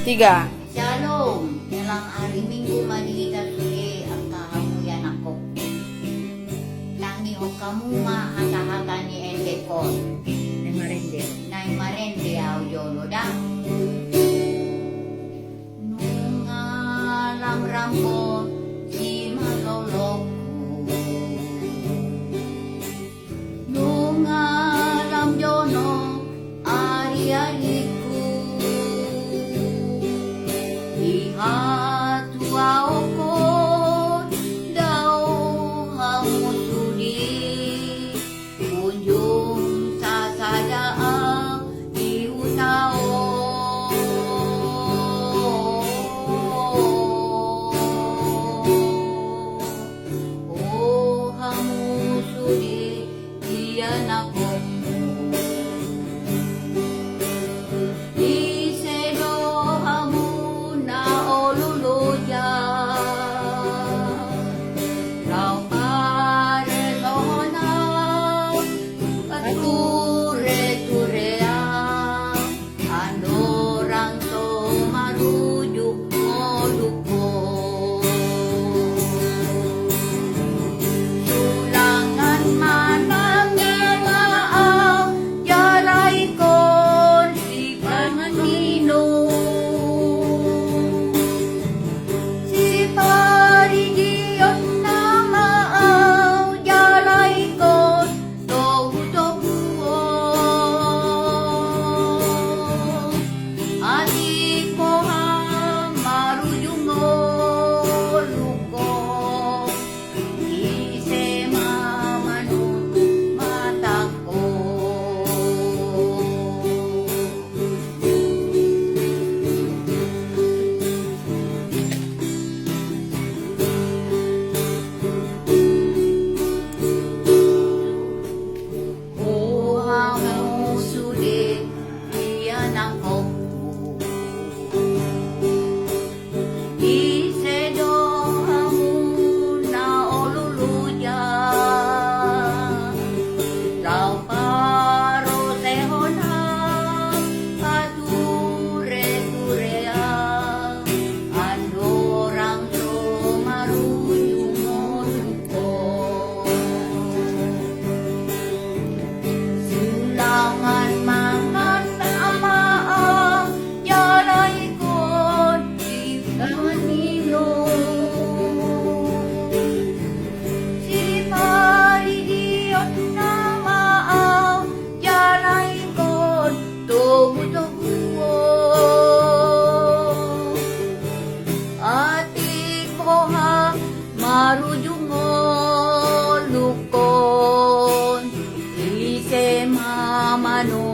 Tiga. Shalom, dalam hari Minggu malita suli ang kahamuyan ako. Tangi o kamu mahatahaga ni Endekon. Nay marende au yolo da. Nung alam rambo si maloloko. Nung alam yono ari-ariku. Ihatua ko daw hamusuli kunjung sa sadaan iutao. O hamusuli iyan ako. Marujung lukon ise mamano